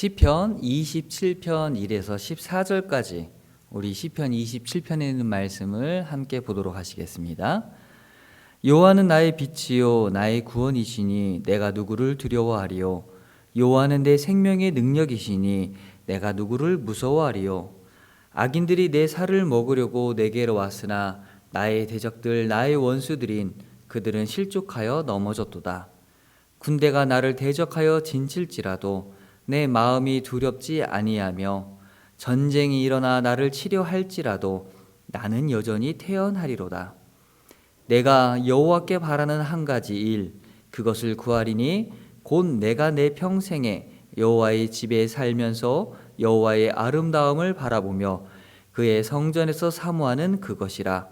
시편 27편 1에서 14절까지 우리 시편 27편에 있는 말씀을 함께 보도록 하시겠습니다. 여호와는 나의 빛이요 나의 구원이시니 내가 누구를 두려워하리요. 여호와는 내 생명의 능력이시니 내가 누구를 무서워하리요. 악인들이 내 살을 먹으려고 내게로 왔으나 나의 대적들 나의 원수들인 그들은 실족하여 넘어졌도다. 군대가 나를 대적하여 진칠지라도 내 마음이 두렵지 아니하며 전쟁이 일어나 나를 치려 할지라도 나는 여전히 태연하리로다. 내가 여호와께 바라는 한 가지 일 그것을 구하리니 곧 내가 내 평생에 여호와의 집에 살면서 여호와의 아름다움을 바라보며 그의 성전에서 사모하는 그것이라.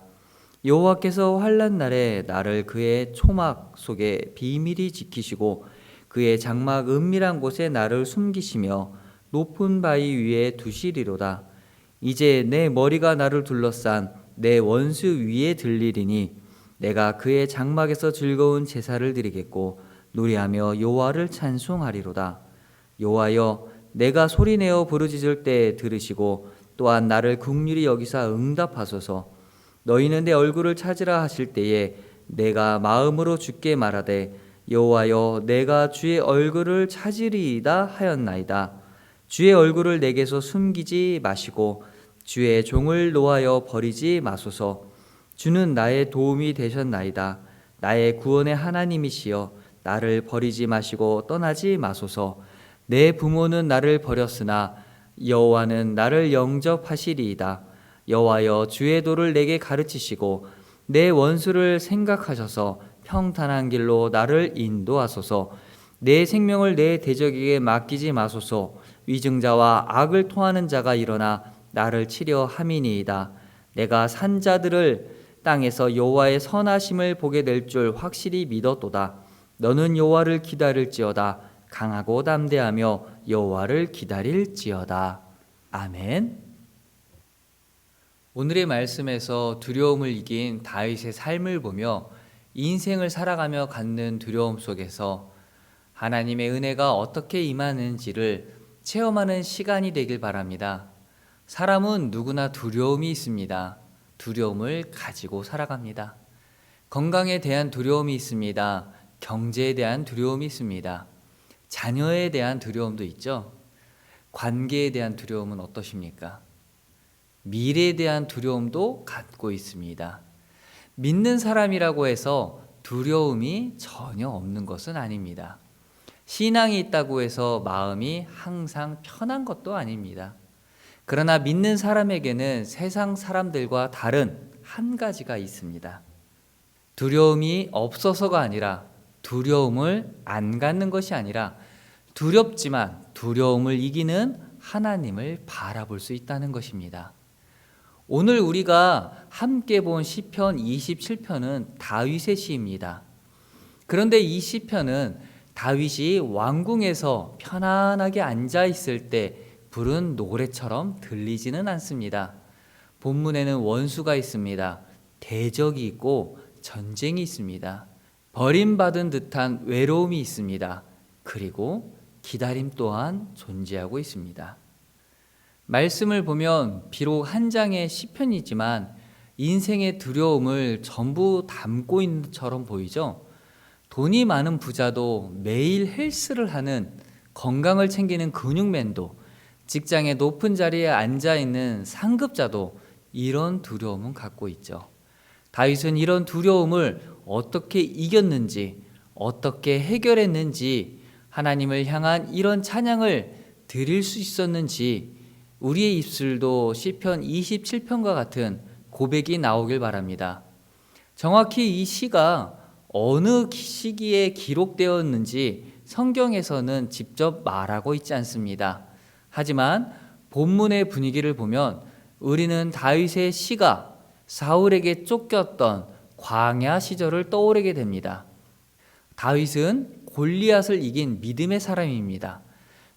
여호와께서 환난 날에 나를 그의 초막 속에 비밀히 지키시고 그의 장막 은밀한 곳에 나를 숨기시며 높은 바위 위에 두시리로다. 이제 내 머리가 나를 둘러싼 내 원수 위에 들리리니 내가 그의 장막에서 즐거운 제사를 드리겠고 노래하며 여호와를 찬송하리로다. 여호와여, 내가 소리내어 부르짖을 때 들으시고 또한 나를 긍휼히 여기사 응답하소서. 너희는 내 얼굴을 찾으라 하실 때에 내가 마음으로 주께 말하되 여호와여, 내가 주의 얼굴을 찾으리이다 하였나이다. 주의 얼굴을 내게서 숨기지 마시고 주의 종을 노하여 버리지 마소서. 주는 나의 도움이 되셨나이다. 나의 구원의 하나님이시여, 나를 버리지 마시고 떠나지 마소서. 내 부모는 나를 버렸으나 여호와는 나를 영접하시리이다. 여호와여, 주의 도를 내게 가르치시고 내 원수를 생각하셔서 평탄한 길로 나를 인도하소서. 내 생명을 내 대적에게 맡기지 마소서. 위증자와 악을 토하는 자가 일어나 나를 치려 함이니이다. 내가 산자들을 땅에서 여호와의 선하심을 보게 될 줄 확실히 믿었도다. 너는 여호와를 기다릴지어다. 강하고 담대하며 여호와를 기다릴지어다. 아멘. 오늘의 말씀에서 두려움을 이긴 다윗의 삶을 보며 인생을 살아가며 갖는 두려움 속에서 하나님의 은혜가 어떻게 임하는지를 체험하는 시간이 되길 바랍니다. 사람은 누구나 두려움이 있습니다. 두려움을 가지고 살아갑니다. 건강에 대한 두려움이 있습니다. 경제에 대한 두려움이 있습니다. 자녀에 대한 두려움도 있죠. 관계에 대한 두려움은 어떠십니까? 미래에 대한 두려움도 갖고 있습니다. 믿는 사람이라고 해서 두려움이 전혀 없는 것은 아닙니다. 신앙이 있다고 해서 마음이 항상 편한 것도 아닙니다. 그러나 믿는 사람에게는 세상 사람들과 다른 한 가지가 있습니다. 두려움이 없어서가 아니라 두려움을 안 갖는 것이 아니라 두렵지만 두려움을 이기는 하나님을 바라볼 수 있다는 것입니다. 오늘 우리가 함께 본 시편 27편은 다윗의 시입니다. 그런데 이 시편은 다윗이 왕궁에서 편안하게 앉아 있을 때 부른 노래처럼 들리지는 않습니다. 본문에는 원수가 있습니다. 대적이 있고 전쟁이 있습니다. 버림받은 듯한 외로움이 있습니다. 그리고 기다림 또한 존재하고 있습니다. 말씀을 보면 비록 한 장의 시편이지만 인생의 두려움을 전부 담고 있는 것처럼 보이죠. 돈이 많은 부자도 매일 헬스를 하는 건강을 챙기는 근육맨도 직장의 높은 자리에 앉아있는 상급자도 이런 두려움은 갖고 있죠. 다윗은 이런 두려움을 어떻게 이겼는지 어떻게 해결했는지 하나님을 향한 이런 찬양을 드릴 수 있었는지 우리의 입술도 시편 27편과 같은 고백이 나오길 바랍니다. 정확히 이 시가 어느 시기에 기록되었는지 성경에서는 직접 말하고 있지 않습니다. 하지만 본문의 분위기를 보면 우리는 다윗의 시가 사울에게 쫓겼던 광야 시절을 떠오르게 됩니다. 다윗은 골리앗을 이긴 믿음의 사람입니다.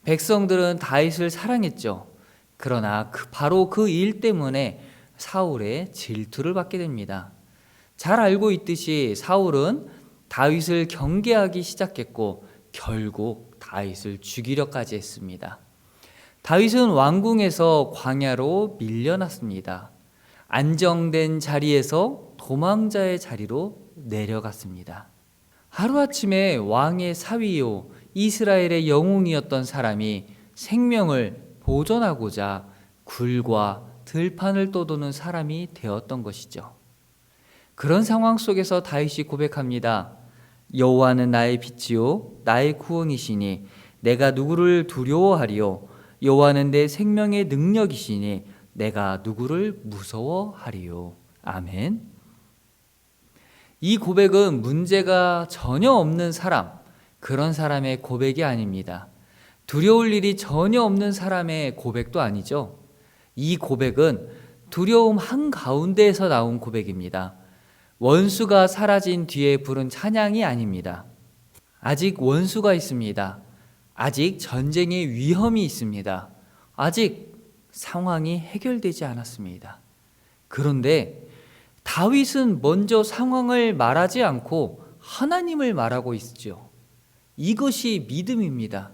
백성들은 다윗을 사랑했죠. 그러나 바로 그 일 때문에 사울의 질투를 받게 됩니다. 잘 알고 있듯이 사울은 다윗을 경계하기 시작했고 결국 다윗을 죽이려까지 했습니다. 다윗은 왕궁에서 광야로 밀려났습니다. 안정된 자리에서 도망자의 자리로 내려갔습니다. 하루아침에 왕의 사위요 이스라엘의 영웅이었던 사람이 생명을 보존하고자 굴과 들판을 떠도는 사람이 되었던 것이죠. 그런 상황 속에서 다윗이 고백합니다. 여호와는 나의 빛이요 나의 구원이시니 내가 누구를 두려워하리요. 여호와는 내 생명의 능력이시니 내가 누구를 무서워하리요. 아멘. 이 고백은 문제가 전혀 없는 사람, 그런 사람의 고백이 아닙니다. 두려울 일이 전혀 없는 사람의 고백도 아니죠. 이 고백은 두려움 한가운데에서 나온 고백입니다. 원수가 사라진 뒤에 부른 찬양이 아닙니다. 아직 원수가 있습니다. 아직 전쟁의 위험이 있습니다. 아직 상황이 해결되지 않았습니다. 그런데 다윗은 먼저 상황을 말하지 않고 하나님을 말하고 있죠. 이것이 믿음입니다.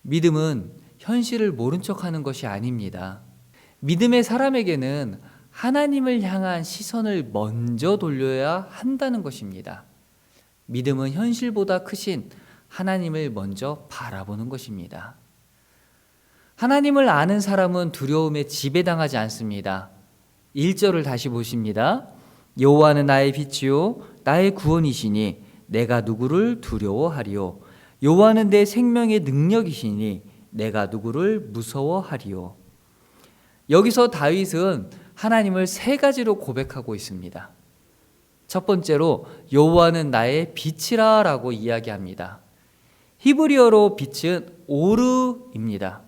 믿음은 현실을 모른 척하는 것이 아닙니다. 믿음의 사람에게는 하나님을 향한 시선을 먼저 돌려야 한다는 것입니다. 믿음은 현실보다 크신 하나님을 먼저 바라보는 것입니다. 하나님을 아는 사람은 두려움에 지배당하지 않습니다. 1절을 다시 보십니다. 여호와는 나의 빛이요 나의 구원이시니 내가 누구를 두려워하리요. 여호와는 내 생명의 능력이시니 내가 누구를 무서워하리요. 여기서 다윗은 하나님을 세 가지로 고백하고 있습니다. 첫 번째로 여호와는 나의 빛이라 라고 이야기합니다. 히브리어로 빛은 오르입니다.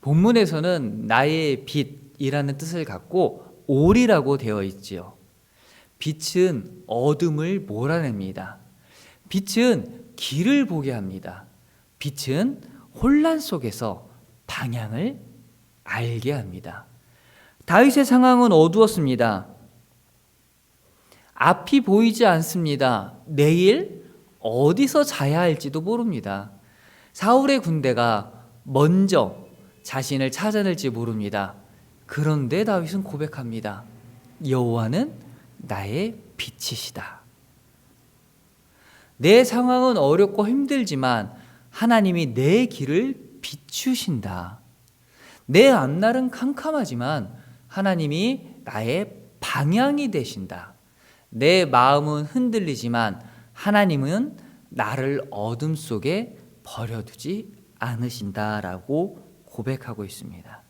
본문에서는 나의 빛이라는 뜻을 갖고 올이라고 되어 있지요. 빛은 어둠을 몰아냅니다. 빛은 길을 보게 합니다. 빛은 혼란 속에서 방향을 알게 합니다. 다윗의 상황은 어두웠습니다. 앞이 보이지 않습니다. 내일 어디서 자야 할지도 모릅니다. 사울의 군대가 먼저 자신을 찾아낼지 모릅니다. 그런데 다윗은 고백합니다. 여호와는 나의 빛이시다. 내 상황은 어렵고 힘들지만 하나님이 내 길을 비추신다. 내 앞날은 캄캄하지만 하나님이 나의 방향이 되신다. 내 마음은 흔들리지만 하나님은 나를 어둠 속에 버려두지 않으신다라고 고백하고 있습니다.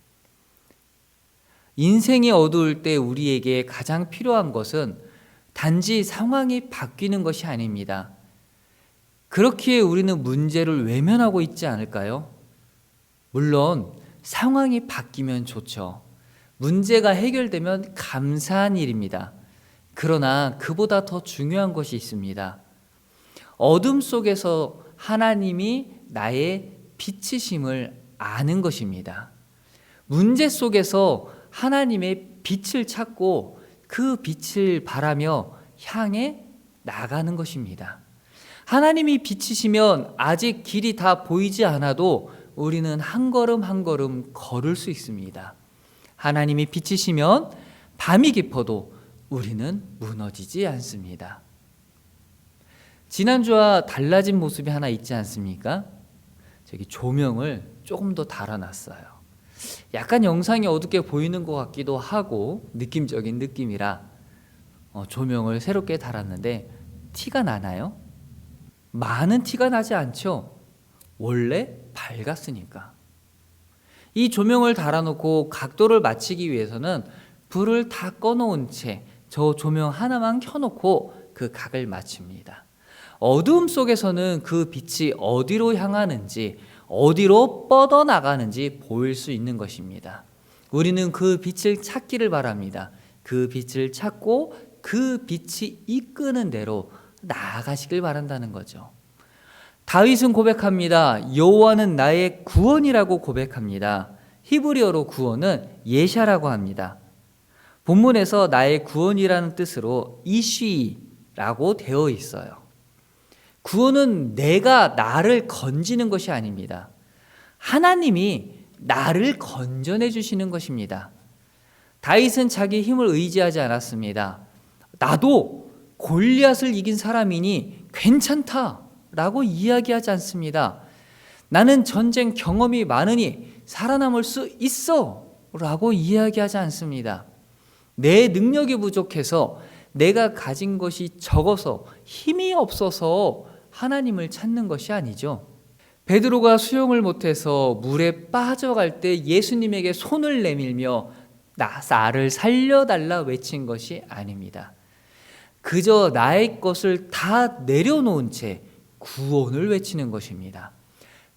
인생이 어두울 때 우리에게 가장 필요한 것은 단지 상황이 바뀌는 것이 아닙니다. 그렇기에 우리는 문제를 외면하고 있지 않을까요? 물론 상황이 바뀌면 좋죠. 문제가 해결되면 감사한 일입니다. 그러나 그보다 더 중요한 것이 있습니다. 어둠 속에서 하나님이 나의 빛이심을 아는 것입니다. 문제 속에서 하나님의 빛을 찾고 그 빛을 바라며 향해 나가는 것입니다. 하나님이 빛이시면 아직 길이 다 보이지 않아도 우리는 한 걸음 한 걸음 걸을 수 있습니다. 하나님이 빛이시면 밤이 깊어도 우리는 무너지지 않습니다. 지난주와 달라진 모습이 하나 있지 않습니까? 저기 조명을 조금 더 달아놨어요. 약간 영상이 어둡게 보이는 것 같기도 하고 느낌적인 느낌이라 조명을 새롭게 달았는데 티가 나나요? 많은 티가 나지 않죠? 원래 밝았으니까. 이 조명을 달아놓고 각도를 맞추기 위해서는 불을 다 꺼놓은 채 저 조명 하나만 켜놓고 그 각을 맞춥니다. 어두움 속에서는 그 빛이 어디로 향하는지, 어디로 뻗어나가는지 보일 수 있는 것입니다. 우리는 그 빛을 찾기를 바랍니다. 그 빛을 찾고 그 빛이 이끄는 대로 나아가시길 바란다는 거죠. 다윗은 고백합니다. 여호와는 나의 구원이라고 고백합니다. 히브리어로 구원은 예샤라고 합니다. 본문에서 나의 구원이라는 뜻으로 이쉬라고 되어 있어요. 구원은 내가 나를 건지는 것이 아닙니다. 하나님이 나를 건져내 주시는 것입니다. 다윗은 자기 힘을 의지하지 않았습니다. 나도 골리앗을 이긴 사람이니 괜찮다라고 이야기하지 않습니다. 나는 전쟁 경험이 많으니 살아남을 수 있어 라고 이야기하지 않습니다. 내 능력이 부족해서, 내가 가진 것이 적어서, 힘이 없어서 하나님을 찾는 것이 아니죠. 베드로가 수영을 못해서 물에 빠져갈 때 예수님에게 손을 내밀며 나를 살려달라 외친 것이 아닙니다. 그저 나의 것을 다 내려놓은 채 구원을 외치는 것입니다.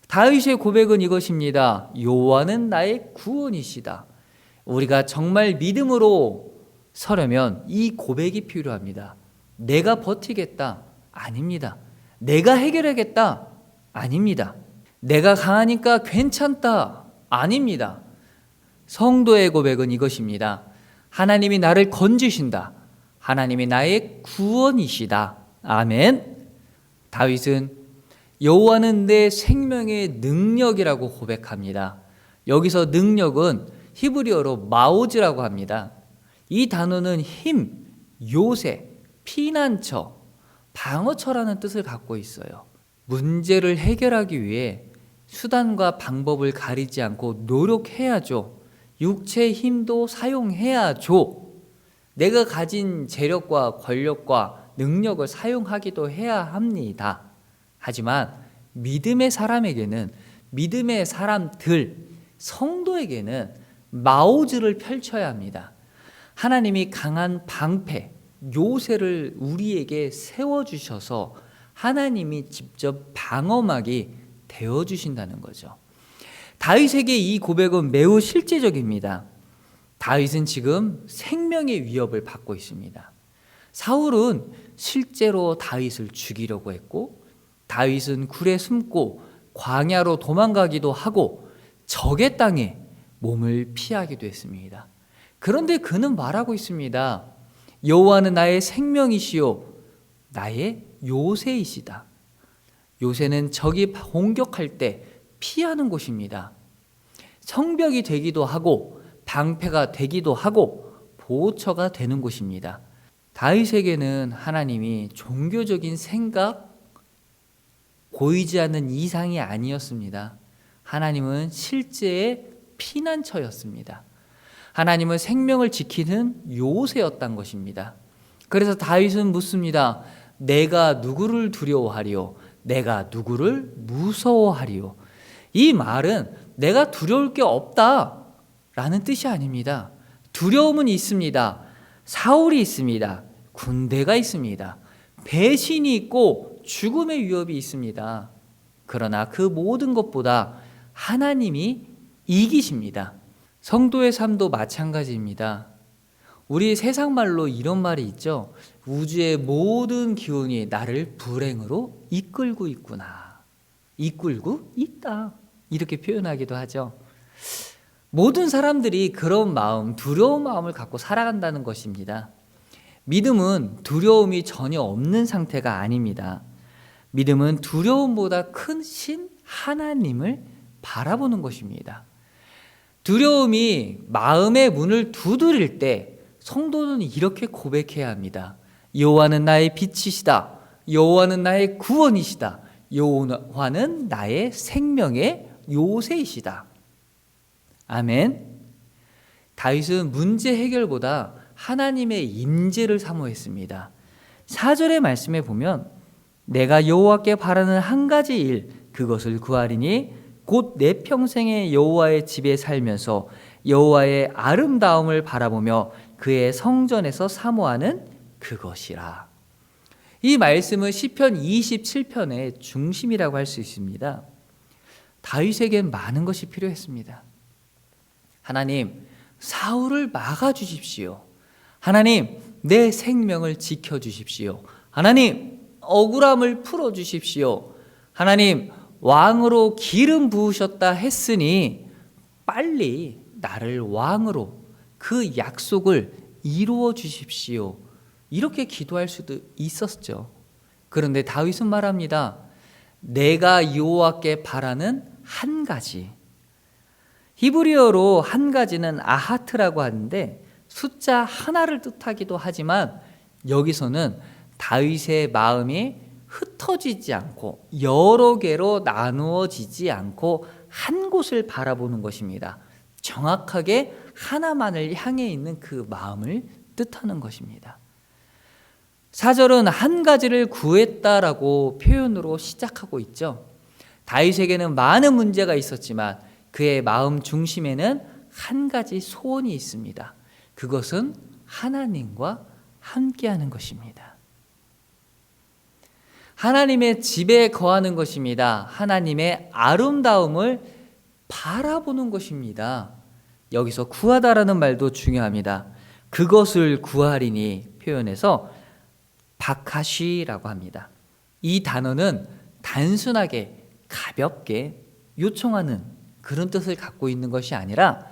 다윗의 고백은 이것입니다. 여호와는 나의 구원이시다. 우리가 정말 믿음으로 서려면 이 고백이 필요합니다. 내가 버티겠다? 아닙니다. 내가 해결하겠다? 아닙니다. 내가 강하니까 괜찮다? 아닙니다. 성도의 고백은 이것입니다. 하나님이 나를 건지신다. 하나님이 나의 구원이시다. 아멘. 다윗은 여호와는 내 생명의 능력이라고 고백합니다. 여기서 능력은 히브리어로 마오즈라고 합니다. 이 단어는 힘, 요새, 피난처, 방어처라는 뜻을 갖고 있어요. 문제를 해결하기 위해 수단과 방법을 가리지 않고 노력해야죠. 육체의 힘도 사용해야죠. 내가 가진 재력과 권력과 능력을 사용하기도 해야 합니다. 하지만 믿음의 사람에게는, 믿음의 사람들, 성도에게는 마오즈를 펼쳐야 합니다. 하나님이 강한 방패, 요새를 우리에게 세워주셔서 하나님이 직접 방어막이 되어주신다는 거죠. 다윗에게 이 고백은 매우 실제적입니다. 다윗은 지금 생명의 위협을 받고 있습니다. 사울은 실제로 다윗을 죽이려고 했고, 다윗은 굴에 숨고 광야로 도망가기도 하고 적의 땅에 몸을 피하기도 했습니다. 그런데 그는 말하고 있습니다. 여호와는 나의 생명이시요 나의 요새이시다. 요새는 적이 공격할 때 피하는 곳입니다. 성벽이 되기도 하고 방패가 되기도 하고 보호처가 되는 곳입니다. 다윗에게는 하나님이 종교적인 생각, 보이지 않는 이상이 아니었습니다. 하나님은 실제의 피난처였습니다. 하나님은 생명을 지키는 요새였던 것입니다. 그래서 다윗은 묻습니다. 내가 누구를 두려워하리요? 내가 누구를 무서워하리요? 이 말은 내가 두려울 게 없다 라는 뜻이 아닙니다. 두려움은 있습니다. 사울이 있습니다. 군대가 있습니다. 배신이 있고 죽음의 위협이 있습니다. 그러나 그 모든 것보다 하나님이 이기십니다. 성도의 삶도 마찬가지입니다. 우리 세상 말로 이런 말이 있죠. 우주의 모든 기운이 나를 불행으로 이끌고 있구나. 이끌고 있다. 이렇게 표현하기도 하죠. 모든 사람들이 그런 마음, 두려운 마음을 갖고 살아간다는 것입니다. 믿음은 두려움이 전혀 없는 상태가 아닙니다. 믿음은 두려움보다 큰 신 하나님을 바라보는 것입니다. 두려움이 마음의 문을 두드릴 때 성도는 이렇게 고백해야 합니다. 여호와는 나의 빛이시다. 여호와는 나의 구원이시다. 여호와는 나의 생명의 요새이시다. 아멘. 다윗은 문제 해결보다 하나님의 임재를 사모했습니다. 4절의 말씀에 보면 내가 여호와께 바라는 한 가지 일 그것을 구하리니 곧 내 평생에 여호와의 집에 살면서 여호와의 아름다움을 바라보며 그의 성전에서 사모하는 그것이라. 이 말씀은 시편 27편의 중심이라고 할 수 있습니다. 다윗에겐 많은 것이 필요했습니다. 하나님, 사울을 막아주십시오. 하나님, 내 생명을 지켜주십시오. 하나님, 억울함을 풀어주십시오. 하나님, 왕으로 기름 부으셨다 했으니 빨리 나를 왕으로 그 약속을 이루어 주십시오. 이렇게 기도할 수도 있었죠. 그런데 다윗은 말합니다. 내가 여호와께 바라는 한 가지. 히브리어로 한 가지는 아하트라고 하는데 숫자 하나를 뜻하기도 하지만 여기서는 다윗의 마음이 흩어지지 않고 여러 개로 나누어지지 않고 한 곳을 바라보는 것입니다. 정확하게 하나만을 향해 있는 그 마음을 뜻하는 것입니다. 4절은 한 가지를 구했다라고 표현으로 시작하고 있죠. 다윗에게는 많은 문제가 있었지만 그의 마음 중심에는 한 가지 소원이 있습니다. 그것은 하나님과 함께하는 것입니다. 하나님의 집에 거하는 것입니다. 하나님의 아름다움을 바라보는 것입니다. 여기서 구하다라는 말도 중요합니다. 그것을 구하리니 표현해서 바카시라고 합니다. 이 단어는 단순하게 가볍게 요청하는 그런 뜻을 갖고 있는 것이 아니라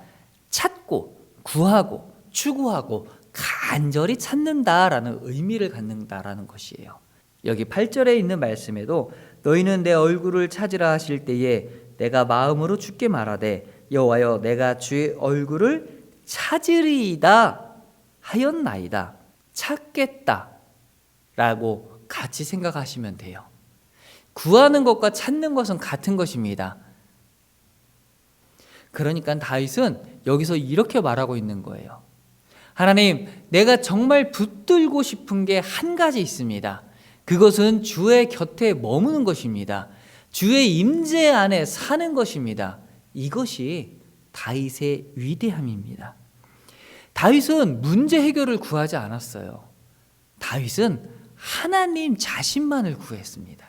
찾고 구하고 추구하고 간절히 찾는다라는 의미를 갖는다라는 것이에요. 여기 8절에 있는 말씀에도 너희는 내 얼굴을 찾으라 하실 때에 내가 마음으로 주께 말하되 여호와여 내가 주의 얼굴을 찾으리이다 하였나이다. 찾겠다 라고 같이 생각하시면 돼요. 구하는 것과 찾는 것은 같은 것입니다. 그러니까 다윗은 여기서 이렇게 말하고 있는 거예요. 하나님, 내가 정말 붙들고 싶은 게 한 가지 있습니다. 그것은 주의 곁에 머무는 것입니다. 주의 임재 안에 사는 것입니다. 이것이 다윗의 위대함입니다. 다윗은 문제 해결을 구하지 않았어요. 다윗은 하나님 자신만을 구했습니다.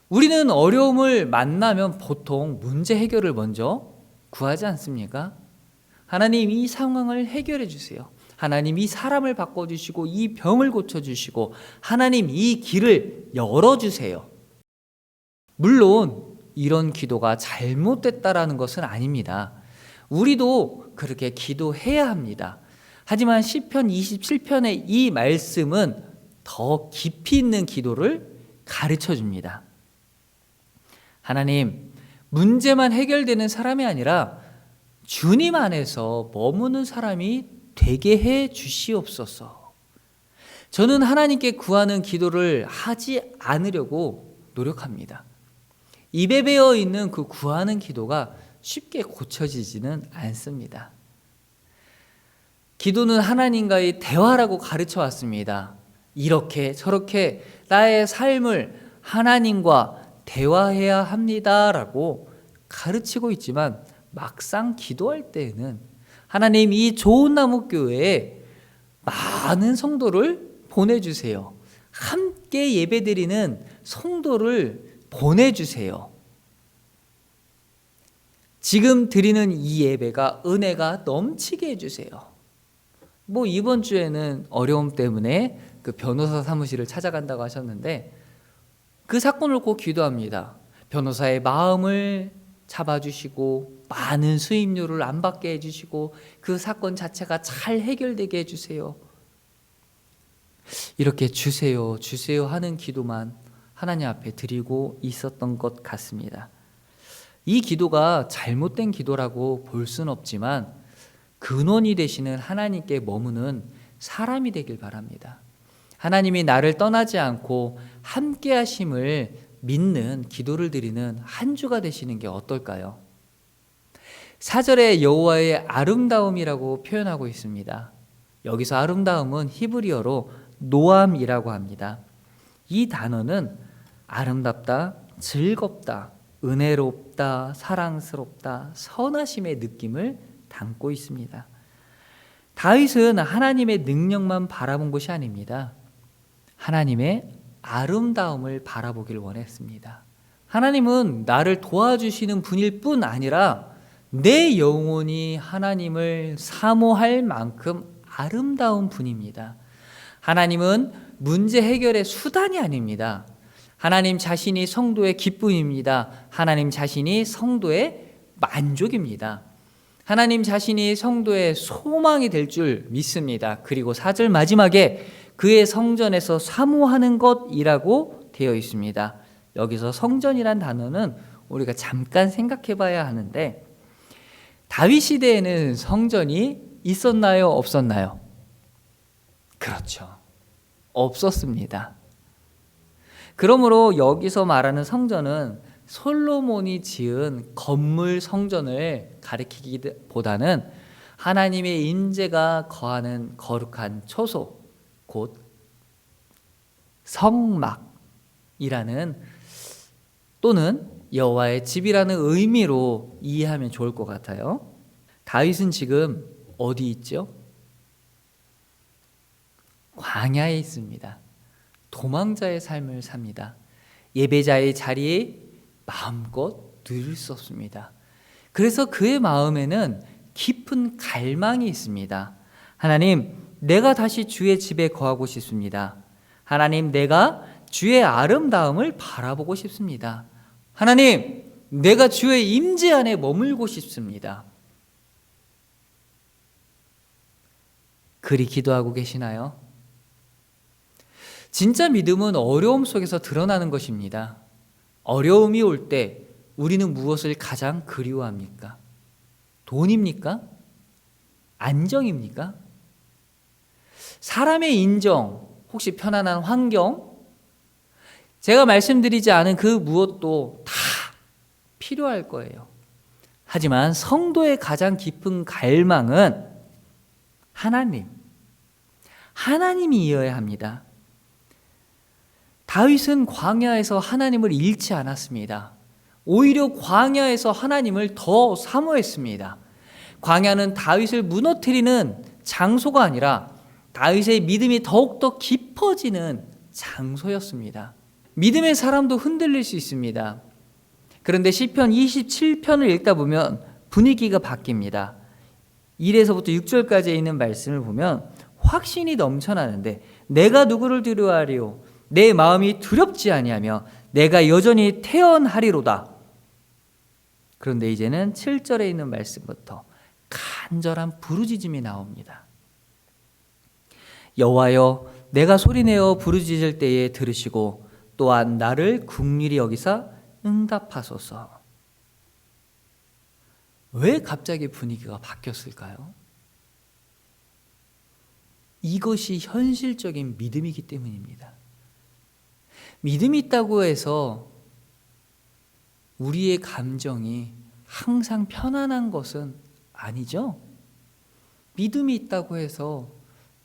우리는 어려움을 만나면 보통 문제 해결을 먼저 구하지 않습니까? 하나님 이 상황을 해결해 주세요. 하나님 이 사람을 바꿔주시고 이 병을 고쳐주시고 하나님 이 길을 열어주세요. 물론 이런 기도가 잘못됐다라는 것은 아닙니다. 우리도 그렇게 기도해야 합니다. 하지만 시편 27편의 이 말씀은 더 깊이 있는 기도를 가르쳐 줍니다. 하나님, 문제만 해결되는 사람이 아니라 주님 안에서 머무는 사람이 되게 해 주시옵소서. 저는 하나님께 구하는 기도를 하지 않으려고 노력합니다. 입에 배어 있는 그 구하는 기도가 쉽게 고쳐지지는 않습니다. 기도는 하나님과의 대화라고 가르쳐 왔습니다. 이렇게 저렇게 나의 삶을 하나님과 대화해야 합니다라고 가르치고 있지만 막상 기도할 때에는 하나님 이 좋은 나무 교회에 많은 성도를 보내주세요. 함께 예배드리는 성도를 보내주세요. 지금 드리는 이 예배가 은혜가 넘치게 해주세요. 이번 주에는 어려움 때문에 그 변호사 사무실을 찾아간다고 하셨는데 그 사건을 꼭 기도합니다. 변호사의 마음을 잡아주시고 많은 수임료를 안 받게 해주시고 그 사건 자체가 잘 해결되게 해주세요. 이렇게 주세요 주세요 하는 기도만 하나님 앞에 드리고 있었던 것 같습니다. 이 기도가 잘못된 기도라고 볼 수는 없지만 근원이 되시는 하나님께 머무는 사람이 되길 바랍니다. 하나님이 나를 떠나지 않고 함께 하심을 믿는 기도를 드리는 한 주가 되시는 게 어떨까요? 4절에 여호와의 아름다움이라고 표현하고 있습니다. 여기서 아름다움은 히브리어로 노암이라고 합니다. 이 단어는 아름답다, 즐겁다, 은혜롭다, 사랑스럽다, 선하심의 느낌을 담고 있습니다. 다윗은 하나님의 능력만 바라본 것이 아닙니다. 하나님의 아름다움을 바라보길 원했습니다. 하나님은 나를 도와주시는 분일 뿐 아니라 내 영혼이 하나님을 사모할 만큼 아름다운 분입니다. 하나님은 문제 해결의 수단이 아닙니다. 하나님 자신이 성도의 기쁨입니다. 하나님 자신이 성도의 만족입니다. 하나님 자신이 성도의 소망이 될 줄 믿습니다. 그리고 4절 마지막에 그의 성전에서 사모하는 것이라고 되어 있습니다. 여기서 성전이란 단어는 우리가 잠깐 생각해 봐야 하는데 다윗 시대에는 성전이 있었나요? 없었나요? 그렇죠. 없었습니다. 그러므로 여기서 말하는 성전은 솔로몬이 지은 건물 성전을 가리키기보다는 하나님의 임재가 거하는 거룩한 초소, 곧 성막이라는 또는 여호와의 집이라는 의미로 이해하면 좋을 것 같아요. 다윗은 지금 어디 있죠? 광야에 있습니다. 도망자의 삶을 삽니다. 예배자의 자리에 마음껏 누릴 수 없습니다. 그래서 그의 마음에는 깊은 갈망이 있습니다. 하나님, 내가 다시 주의 집에 거하고 싶습니다. 하나님, 내가 주의 아름다움을 바라보고 싶습니다. 하나님, 내가 주의 임재 안에 머물고 싶습니다. 그리 기도하고 계시나요? 진짜 믿음은 어려움 속에서 드러나는 것입니다. 어려움이 올 때 우리는 무엇을 가장 그리워합니까? 돈입니까? 안정입니까? 사람의 인정, 혹시 편안한 환경? 제가 말씀드리지 않은 그 무엇도 다 필요할 거예요. 하지만 성도의 가장 깊은 갈망은 하나님이어야 합니다. 다윗은 광야에서 하나님을 잃지 않았습니다. 오히려 광야에서 하나님을 더 사모했습니다. 광야는 다윗을 무너뜨리는 장소가 아니라 다윗의 믿음이 더욱더 깊어지는 장소였습니다. 믿음의 사람도 흔들릴 수 있습니다. 그런데 시편 27편을 읽다 보면 분위기가 바뀝니다. 1에서부터 6절까지 있는 말씀을 보면 확신이 넘쳐나는데 내가 누구를 두려워하리요? 내 마음이 두렵지 아니하며 내가 여전히 태연하리로다. 그런데 이제는 7절에 있는 말씀부터 간절한 부르짖음이 나옵니다. 여호와여, 내가 소리내어 부르짖을 때에 들으시고 또한 나를 긍휼히 여기사 응답하소서. 왜 갑자기 분위기가 바뀌었을까요? 이것이 현실적인 믿음이기 때문입니다. 믿음이 있다고 해서 우리의 감정이 항상 편안한 것은 아니죠. 믿음이 있다고 해서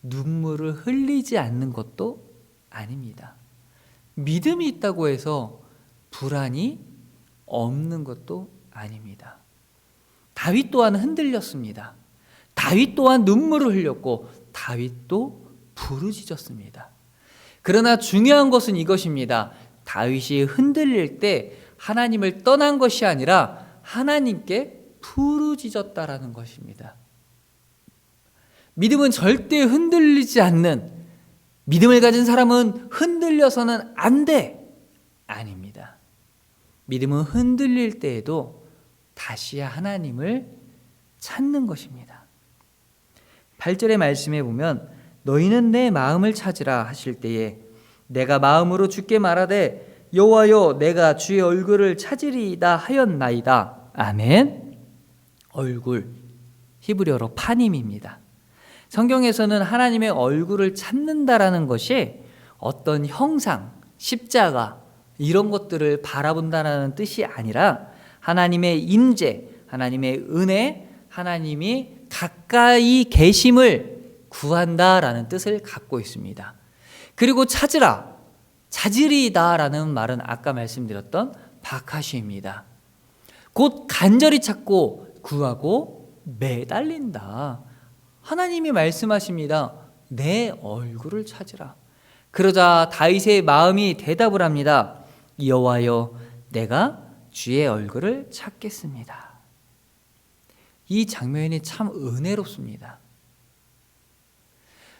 눈물을 흘리지 않는 것도 아닙니다. 믿음이 있다고 해서 불안이 없는 것도 아닙니다. 다윗 또한 흔들렸습니다. 다윗 또한 눈물을 흘렸고 다윗도 부르짖었습니다. 그러나 중요한 것은 이것입니다. 다윗이 흔들릴 때 하나님을 떠난 것이 아니라 하나님께 부르짖었다라는 것입니다. 믿음은 절대 흔들리지 않는, 믿음을 가진 사람은 흔들려서는 안 돼, 아닙니다. 믿음은 흔들릴 때에도 다시 하나님을 찾는 것입니다. 8절의 말씀에 보면 너희는 내 마음을 찾으라 하실 때에 내가 마음으로 주께 말하되 여호와여, 내가 주의 얼굴을 찾으리이다 하였나이다. 아멘. 얼굴, 히브리어로 파님입니다. 성경에서는 하나님의 얼굴을 찾는다라는 것이 어떤 형상, 십자가 이런 것들을 바라본다는 뜻이 아니라 하나님의 임재, 하나님의 은혜, 하나님이 가까이 계심을 구한다라는 뜻을 갖고 있습니다. 그리고 찾으라, 찾으리이다라는 말은 아까 말씀드렸던 바카시입니다. 곧 간절히 찾고 구하고 매달린다. 하나님이 말씀하십니다. 내 얼굴을 찾으라. 그러자 다윗의 마음이 대답을 합니다. 여호와여, 내가 주의 얼굴을 찾겠습니다. 이 장면이 참 은혜롭습니다.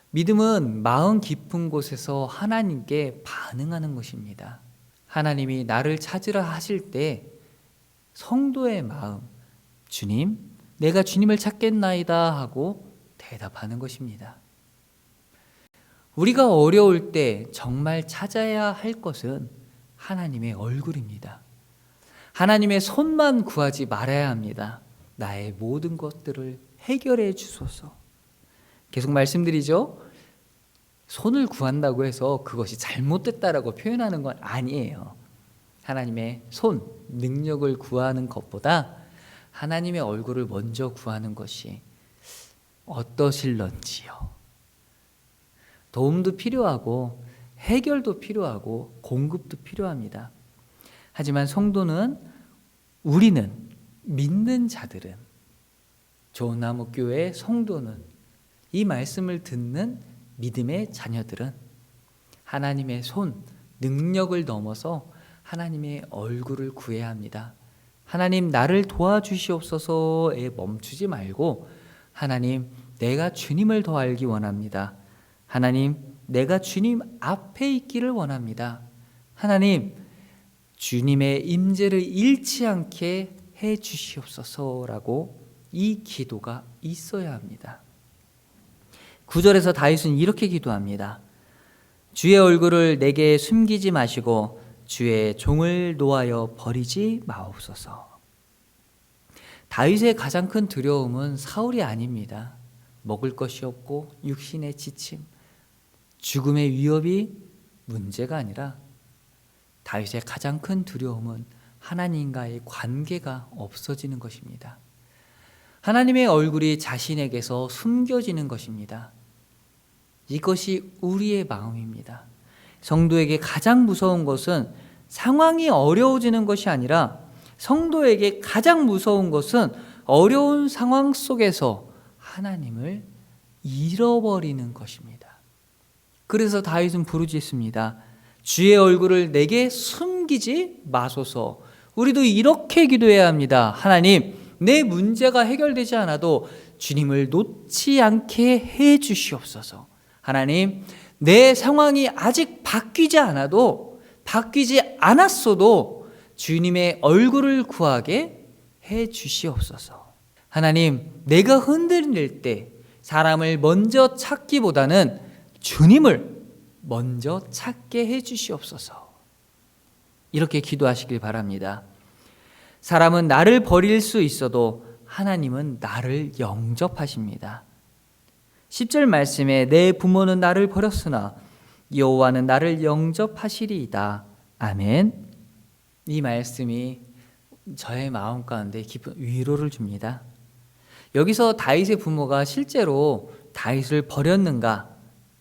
믿음은 마음 깊은 곳에서 하나님께 반응하는 것입니다. 하나님이 나를 찾으라 하실 때 성도의 마음, 주님, 내가 주님을 찾겠나이다 하고 대답하는 것입니다. 우리가 어려울 때 정말 찾아야 할 것은 하나님의 얼굴입니다. 하나님의 손만 구하지 말아야 합니다. 나의 모든 것들을 해결해 주소서. 계속 말씀드리죠. 손을 구한다고 해서 그것이 잘못됐다라고 표현하는 건 아니에요. 하나님의 손, 능력을 구하는 것보다 하나님의 얼굴을 먼저 구하는 것이 어떠실런지요. 도움도 필요하고 해결도 필요하고 공급도 필요합니다. 하지만 성도는, 우리는, 믿는 자들은, 조나무교회 성도는, 이 말씀을 듣는 믿음의 자녀들은 하나님의 손, 능력을 넘어서 하나님의 얼굴을 구해야 합니다. 하나님 나를 도와주시옵소서에 멈추지 말고, 하나님 내가 주님을 더 알기 원합니다. 하나님 내가 주님 앞에 있기를 원합니다. 하나님 주님의 임재를 잃지 않게 해 주시옵소서라고 이 기도가 있어야 합니다. 9절에서 다윗은 이렇게 기도합니다. 주의 얼굴을 내게 숨기지 마시고 주의 종을 노하여 버리지 마옵소서. 다윗의 가장 큰 두려움은 사울이 아닙니다. 먹을 것이 없고 육신의 지침, 죽음의 위협이 문제가 아니라 다윗의 가장 큰 두려움은 하나님과의 관계가 없어지는 것입니다. 하나님의 얼굴이 자신에게서 숨겨지는 것입니다. 이것이 우리의 마음입니다. 성도에게 가장 무서운 것은 상황이 어려워지는 것이 아니라, 성도에게 가장 무서운 것은 어려운 상황 속에서 하나님을 잃어버리는 것입니다. 그래서 다윗은 부르짖습니다. 주의 얼굴을 내게 숨기지 마소서. 우리도 이렇게 기도해야 합니다. 하나님, 내 문제가 해결되지 않아도 주님을 놓지 않게 해 주시옵소서. 하나님, 내 상황이 아직 바뀌지 않았어도 주님의 얼굴을 구하게 해 주시옵소서. 하나님, 내가 흔들릴 때 사람을 먼저 찾기보다는 주님을 먼저 찾게 해 주시옵소서. 이렇게 기도하시길 바랍니다. 사람은 나를 버릴 수 있어도 하나님은 나를 영접하십니다. 10절 말씀에 내 부모는 나를 버렸으나 여호와는 나를 영접하시리이다. 아멘. 이 말씀이 저의 마음 가운데 깊은 위로를 줍니다. 여기서 다윗의 부모가 실제로 다윗을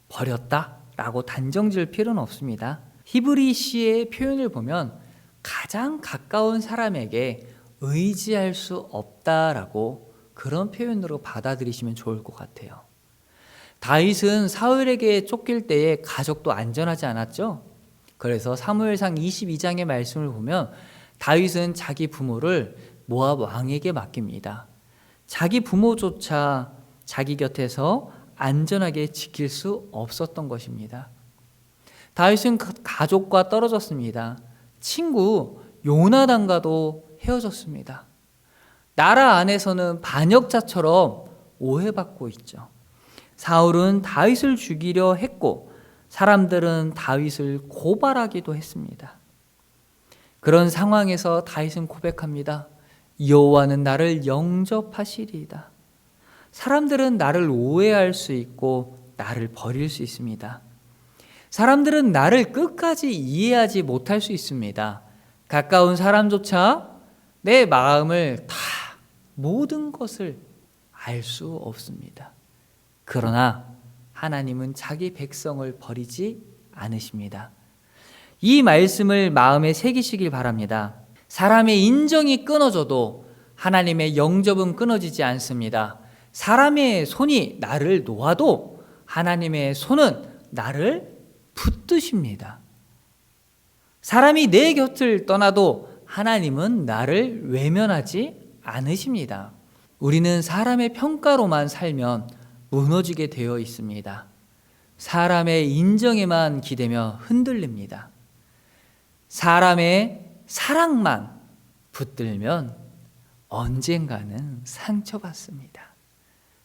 버렸다 라고 단정 지을 필요는 없습니다. 히브리시의 표현을 보면 가장 가까운 사람에게 의지할 수 없다라고, 그런 표현으로 받아들이시면 좋을 것 같아요. 다윗은 사울에게 쫓길 때에 가족도 안전하지 않았죠. 그래서 사무엘상 22장의 말씀을 보면 다윗은 자기 부모를 모압 왕에게 맡깁니다. 자기 부모조차 자기 곁에서 안전하게 지킬 수 없었던 것입니다. 다윗은 가족과 떨어졌습니다. 친구 요나단과도 헤어졌습니다. 나라 안에서는 반역자처럼 오해받고 있죠. 사울은 다윗을 죽이려 했고 사람들은 다윗을 고발하기도 했습니다. 그런 상황에서 다윗은 고백합니다. 여호와는 나를 영접하시리이다. 사람들은 나를 오해할 수 있고 나를 버릴 수 있습니다. 사람들은 나를 끝까지 이해하지 못할 수 있습니다. 가까운 사람조차 내 마음을 다, 모든 것을 알 수 없습니다. 그러나 하나님은 자기 백성을 버리지 않으십니다. 이 말씀을 마음에 새기시길 바랍니다. 사람의 인정이 끊어져도 하나님의 영접은 끊어지지 않습니다. 사람의 손이 나를 놓아도 하나님의 손은 나를 붙드십니다. 사람이 내 곁을 떠나도 하나님은 나를 외면하지 않으십니다. 우리는 사람의 평가로만 살면 무너지게 되어 있습니다. 사람의 인정에만 기대며 흔들립니다. 사람의 사랑만 붙들면 언젠가는 상처받습니다.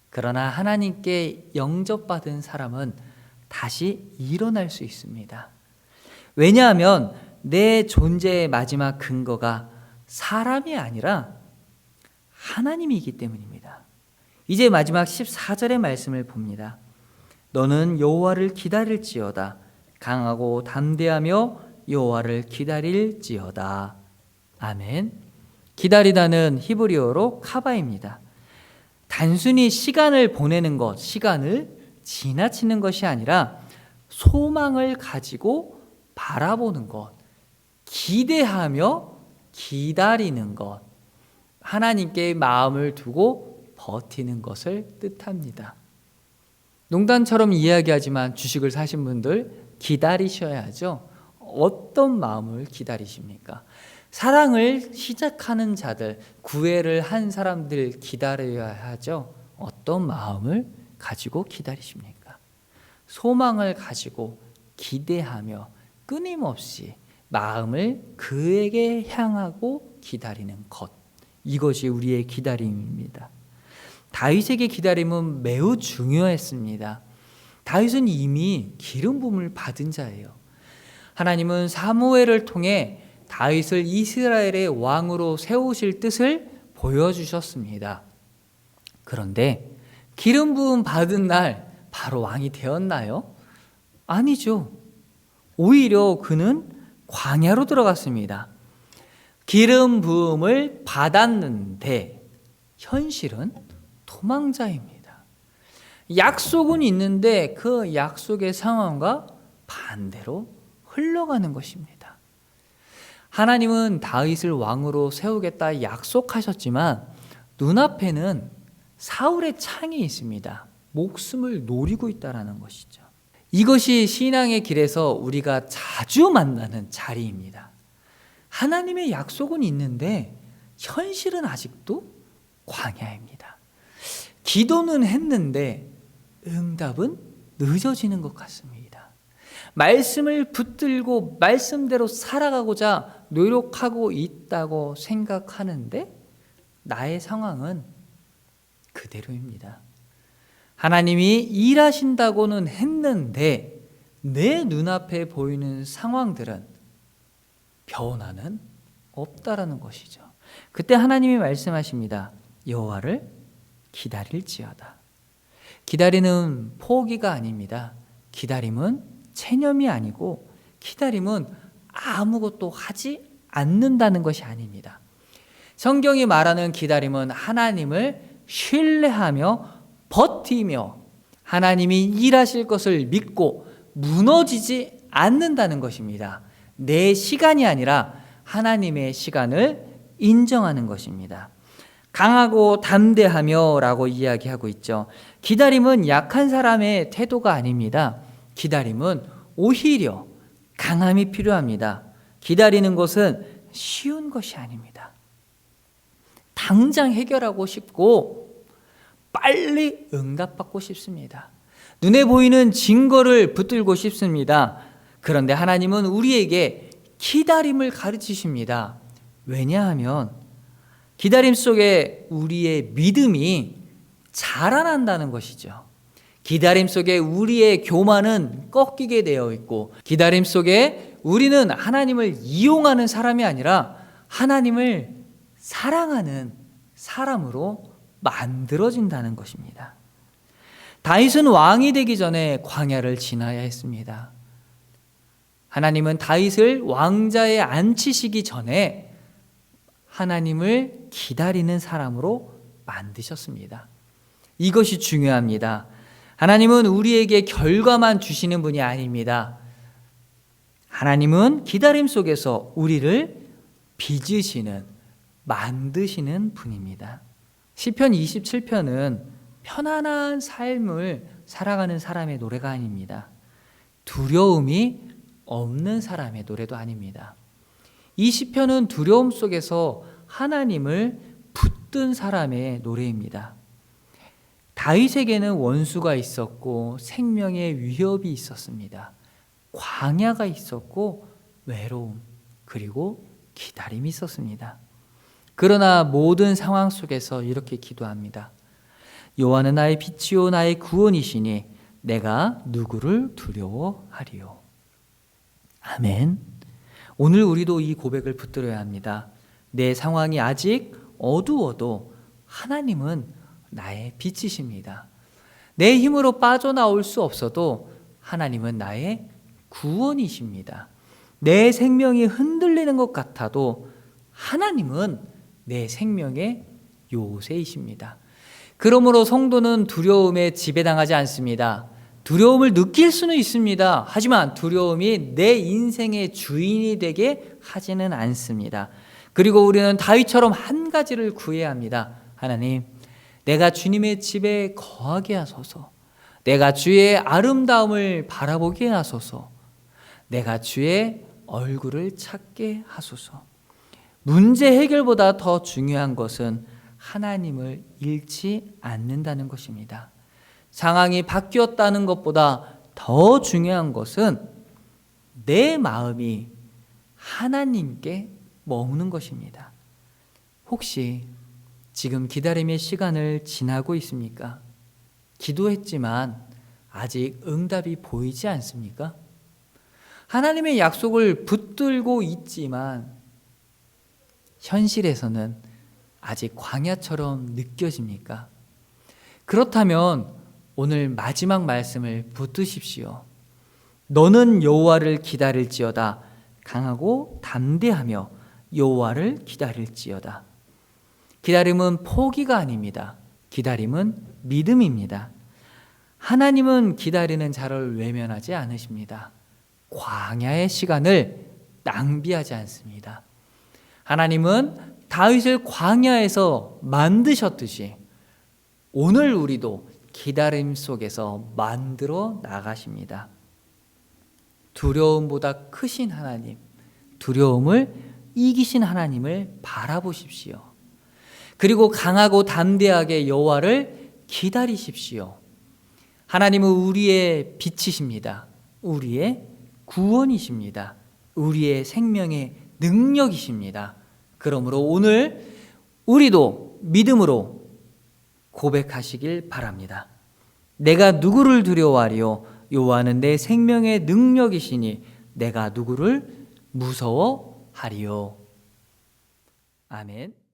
그러나 하나님께 영접받은 사람은 다시 일어날 수 있습니다. 왜냐하면 내 존재의 마지막 근거가 사람이 아니라 하나님이기 때문입니다. 이제 마지막 14절의 말씀을 봅니다. 너는 여호와를 기다릴지어다. 강하고 담대하며 여호와를 기다릴지어다. 아멘. 기다리다는 히브리어로 카바입니다. 단순히 시간을 보내는 것, 시간을 지나치는 것이 아니라 소망을 가지고 바라보는 것, 기대하며 기다리는 것, 하나님께 마음을 두고 버티는 것을 뜻합니다. 농담처럼 이야기하지만 주식을 사신 분들 기다리셔야죠. 어떤 마음을 기다리십니까? 사랑을 시작하는 자들, 구애를 한 사람들 기다려야 하죠. 어떤 마음을 가지고 기다리십니까? 소망을 가지고 기대하며 끊임없이 마음을 그에게 향하고 기다리는 것, 이것이 우리의 기다림입니다. 다윗에게 기다림은 매우 중요했습니다. 다윗은 이미 기름 부음을 받은 자예요. 하나님은 사무엘을 통해 다윗을 이스라엘의 왕으로 세우실 뜻을 보여주셨습니다. 그런데 기름 부음 받은 날 바로 왕이 되었나요? 아니죠. 오히려 그는 광야로 들어갔습니다. 기름 부음을 받았는데 현실은 도망자입니다. 약속은 있는데 그 약속의 상황과 반대로 흘러가는 것입니다. 하나님은 다윗을 왕으로 세우겠다 약속하셨지만 눈앞에는 사울의 창이 있습니다. 목숨을 노리고 있다는 것이죠. 이것이 신앙의 길에서 우리가 자주 만나는 자리입니다. 하나님의 약속은 있는데 현실은 아직도 광야입니다. 기도는 했는데 응답은 늦어지는 것 같습니다. 말씀을 붙들고 말씀대로 살아가고자 노력하고 있다고 생각하는데 나의 상황은 그대로입니다. 하나님이 일하신다고는 했는데 내 눈앞에 보이는 상황들은 변화는 없다라는 것이죠. 그때 하나님이 말씀하십니다. 여호와를 기다릴지어다. 기다리는 포기가 아닙니다. 기다림은 체념이 아니고 기다림은 아무것도 하지 않는다는 것이 아닙니다. 성경이 말하는 기다림은 하나님을 신뢰하며 버티며 하나님이 일하실 것을 믿고 무너지지 않는다는 것입니다. 내 시간이 아니라 하나님의 시간을 인정하는 것입니다. 강하고 담대하며 라고 이야기하고 있죠. 기다림은 약한 사람의 태도가 아닙니다. 기다림은 오히려 강함이 필요합니다. 기다리는 것은 쉬운 것이 아닙니다. 당장 해결하고 싶고 빨리 응답받고 싶습니다. 눈에 보이는 증거를 붙들고 싶습니다. 그런데 하나님은 우리에게 기다림을 가르치십니다. 왜냐하면 기다림 속에 우리의 믿음이 자라난다는 것이죠. 기다림 속에 우리의 교만은 꺾이게 되어 있고 기다림 속에 우리는 하나님을 이용하는 사람이 아니라 하나님을 사랑하는 사람으로 만들어진다는 것입니다. 다윗은 왕이 되기 전에 광야를 지나야 했습니다. 하나님은 다윗을 왕자에 앉히시기 전에 하나님을 기다리는 사람으로 만드셨습니다. 이것이 중요합니다. 하나님은 우리에게 결과만 주시는 분이 아닙니다. 하나님은 기다림 속에서 우리를 빚으시는, 만드시는 분입니다. 시편 27편은 편안한 삶을 살아가는 사람의 노래가 아닙니다. 두려움이 없는 사람의 노래도 아닙니다. 이 시편은 두려움 속에서 하나님을 붙든 사람의 노래입니다. 다윗에게는 원수가 있었고 생명의 위협이 있었습니다. 광야가 있었고 외로움 그리고 기다림이 있었습니다. 그러나 모든 상황 속에서 이렇게 기도합니다. 여호와는 나의 빛이요 나의 구원이시니 내가 누구를 두려워하리요. 아멘. 오늘 우리도 이 고백을 붙들어야 합니다. 내 상황이 아직 어두워도 하나님은 나의 빛이십니다. 내 힘으로 빠져나올 수 없어도 하나님은 나의 구원이십니다. 내 생명이 흔들리는 것 같아도 하나님은 내 생명의 요새이십니다. 그러므로 성도는 두려움에 지배당하지 않습니다. 두려움을 느낄 수는 있습니다. 하지만 두려움이 내 인생의 주인이 되게 하지는 않습니다. 그리고 우리는 다윗처럼 한 가지를 구해야 합니다. 하나님, 내가 주님의 집에 거하게 하소서. 내가 주의 아름다움을 바라보게 하소서. 내가 주의 얼굴을 찾게 하소서. 문제 해결보다 더 중요한 것은 하나님을 잃지 않는다는 것입니다. 상황이 바뀌었다는 것보다 더 중요한 것은 내 마음이 하나님께 머무는 것입니다. 혹시 지금 기다림의 시간을 지나고 있습니까? 기도했지만 아직 응답이 보이지 않습니까? 하나님의 약속을 붙들고 있지만 현실에서는 아직 광야처럼 느껴집니까? 그렇다면 오늘 마지막 말씀을 붙드십시오. 너는 여호와를 기다릴지어다. 강하고 담대하며 여호와를 기다릴지어다. 기다림은 포기가 아닙니다. 기다림은 믿음입니다. 하나님은 기다리는 자를 외면하지 않으십니다. 광야의 시간을 낭비하지 않습니다. 하나님은 다윗을 광야에서 만드셨듯이 오늘 우리도 기다림 속에서 만들어 나가십니다. 두려움보다 크신 하나님, 두려움을 이기신 하나님을 바라보십시오. 그리고 강하고 담대하게 여호와를 기다리십시오. 하나님은 우리의 빛이십니다. 우리의 구원이십니다. 우리의 생명의 능력이십니다. 그러므로 오늘 우리도 믿음으로 고백하시길 바랍니다. 내가 누구를 두려워하리요? 여호와는 내 생명의 능력이시니 내가 누구를 무서워하리요? 아멘.